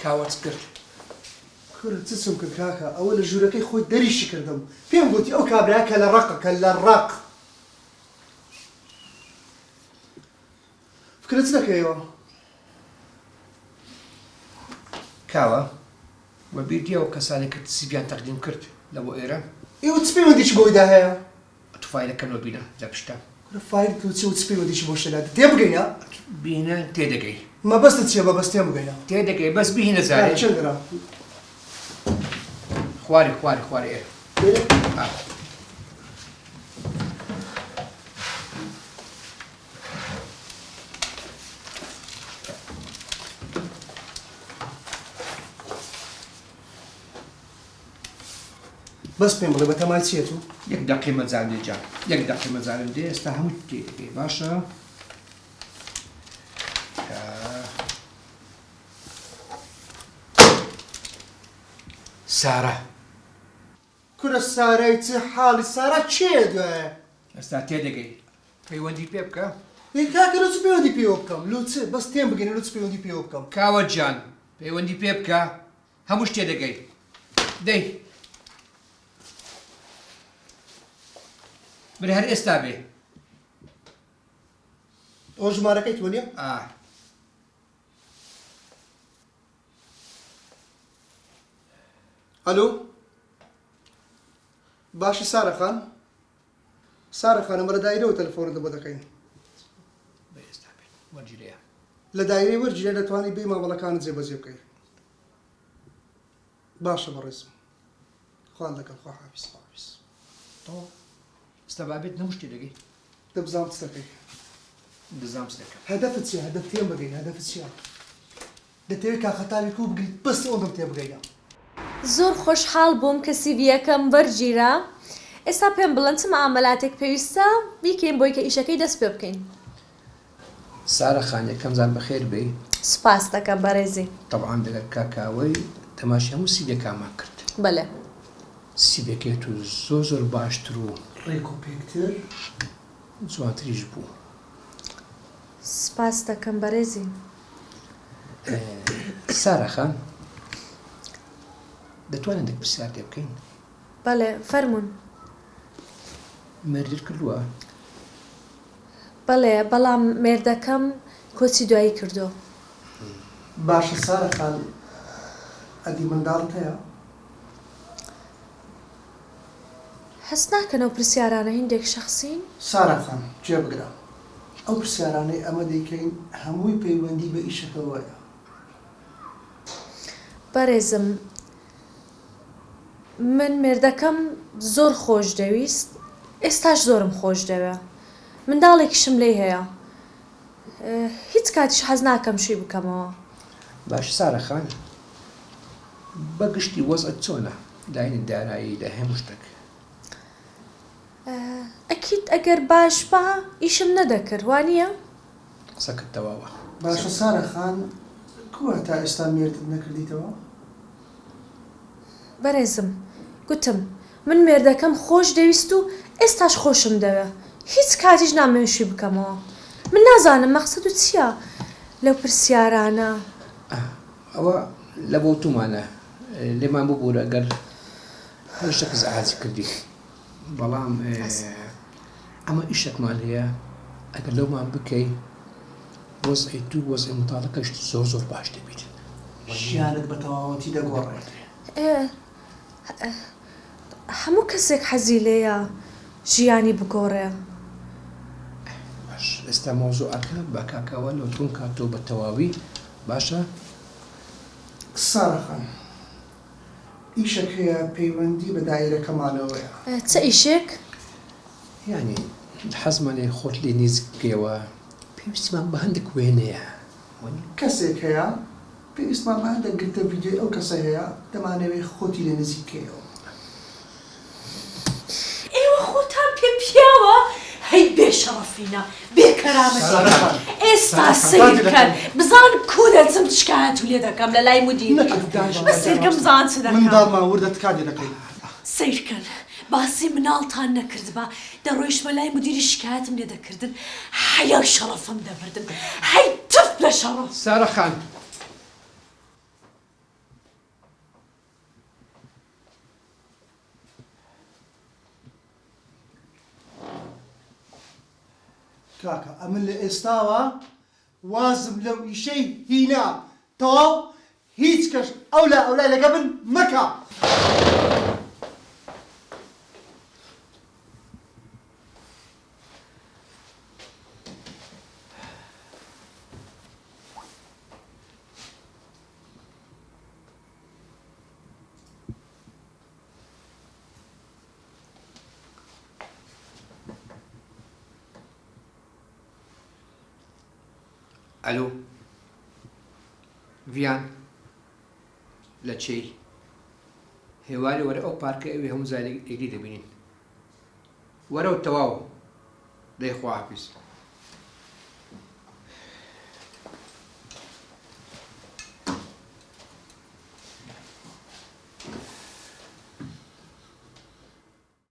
کاوەت کرد کورە چچم کرد کاکە ئەوە لە ژوورەکەی خۆی دەریشی کردم پێم گوتی ئەو کابرا کە لە ڕقە کە لە ڕق فکرت چ دەکەیەوە کاوە وە بیردیەوە کەسانی کە سیڤیان تەقدیم کرد لەوە ئێرە ئێوە چ پەیوەندیی بۆیدا هەیە توفایلەکەنەوە بینە لە پشتە کورە فایل چی و چ پەیوەندیشی بۆ شەلات تێبگەینە بینە تێدەگەی مەبەستت چییە بەبەست تێبگەینە تێدەگەی بەس بهینە زارێ چەندرا خوارێ ئێرە بەس پێم بڵێ بە تەمای چییە تو یەک دەقی مەجال لێجا یەک دەقی مەجالم دێ ئێستا هەموو تێدەگەی باشە سارە کورە سارای چ حاڵی سارا چێ دوایە ئێستا تێدەگەی پەیوەندی پێ بکە کاکە لۆ چ پەیوەندی پێوە بکەم لۆ چ بەس تێم بگەینە لۆ چ پەیوەندی پێوە بکەم کاوە جان پەیوەندی پێ بکە هەمووش تێدەگەی دەی برێ هەر ئێستا بێ ئەو ژمارەکەی تۆ نییە ئەلۆ باشی سارە خان سارە خانم لە دایرەوە تەلەفۆنت بۆ دەکەین ئێستا بێ وەرجێرەیە لە دایرەی وەرجێ دەتوانانی بێ مامەڵەکانت جێبەجێ بکەیت باشە بەڕێزم خوان لەگەڵ خوا حافیز تۆ ئێستا بابێت نەمووش تێدەگەی دەبزانم چ دەکەی دەزانم چ دەکەم هەدەفت چییە هەدەف تێم بگەین هەدەفت چییە دەتەوێت کاخەتاوی کو بگریت بەس ئەوەندەم تێ بگەینە زۆر خۆشحاڵ بووم کە سیڤیەکەم وەرگیرا ئێستا پێم بڵێن چ مەعامەلاتێک پێویستە بیکەین بۆی کە ئیشەکەی دەست پێ بکەین سارە خان یەکەم زان بەخێر بێ سوپاس دەکەم بەڕێزی طبعاً دەگەر کاکاوەی تەماشای هەموو سیڤەکەمان کرد بەڵێ سیڤەکەی تو زۆر باشتر و ڕێک و پێکتر جوانتریش بوو سوپاس دەکەم بەڕێزی سارە خان دەتوانین دەک پرسیار لێ بکەین بەڵێ فەرموون مێردت کردووە بەڵێ بەڵام مێردەکەم کۆچی دوایی کردو باشە سارە خان ئەدی منداڵت هەیە هەست ناکەنەوە پرسیارانە هیندێک شەخسین سارە خان جێبگرە ئەو پرسیارانەی ئەمە دەیکەین هەمووی پەیوەندی بە ئیشەکەوەیە بەڕێزم من مێردەکەم زۆر خۆش دەویست ئێستاش زۆرم خۆش دەوێ منداڵێکیشم لێ هەیە هیچ کاتیش حەز ناکەم شووی بکەمەوە باش سارە خان بەگشتی وەزعت چۆنە داینی دارایی لە هەموو شتێک ئەکید ئەگەر باش بە ئیشم نەدەکرد وانییە قسەکەت تەواوە باشە سارە خان کووە تا ئێستا مێردت نەکردیتەوە بەڕێزم گوتم من مێردەکەم خۆش دەویست و ئێستاش خۆشم دەوێ هیچ کاتیش نامەوێت شووی بکەمەوە من نازانم مەقسەد و چییە لەو پرسیارانە ئەوە لە بۆ تومانە لێمان ببوورە ئەگەر هەر شتێک زەحاتی کردی بەڵام ئەمە ئیشێکمان هەیە ئەگەر لەومان بکەی وەزعی تو وەزعی متاڵەکەش زۆر باش دەبیت ژیانت بە تەواوەتی دەگۆڕێت هەموو کەسێک حەزی لێیە ژیانی بگۆڕێ باش ئێستا مۆزوعەکە بە کاکەوە لەوتون کاتۆ بە تەواوی باشە سارە خان ئیشێک هەیە پەیوەندی بە دایرەکەمانەوەیە چه ئیشێک؟ یعنی حەزمانێ خۆت لێ نزیکەوە پێویستیمان بە هەندێک وێنەیە کەسێک هەیە پێویستمان بە هەندێک گرتە ڤیدیۆی ئەو کەسە هەیە دەمانەوێت خۆتی لێ نزیکەوە ئێوە خۆتان پێ پیاوە هەی بێشەڕەفینە بێکەرامەتێکە ئێستا سیر بکەن بزان کو دەچم شکایەت و لێ دەکەم لە لای مدیر بە سیرکەم بزان چ دەکەم منداڵمان وردە تکاتی دەکەین سیرکەن باسی مناڵتان نەکردبە دەڕۆیشمە لای مدیری شکایەتم لێ دەکردن هەیە شەڕەفم دەبردن هەی تف لە شەڕە سارە خان کاکە ئەمن لە ئێستاوە وازم لەو ئیشەی هینا تەواو هیچ کەس ئەولا لەگە من مەکە. الو ڤیان لە چی هێواری وەرە ئەو پارکە ئەوێ هەموو زاری ئێگری دەبینین وەرە و تەواوە دەی خواحافیز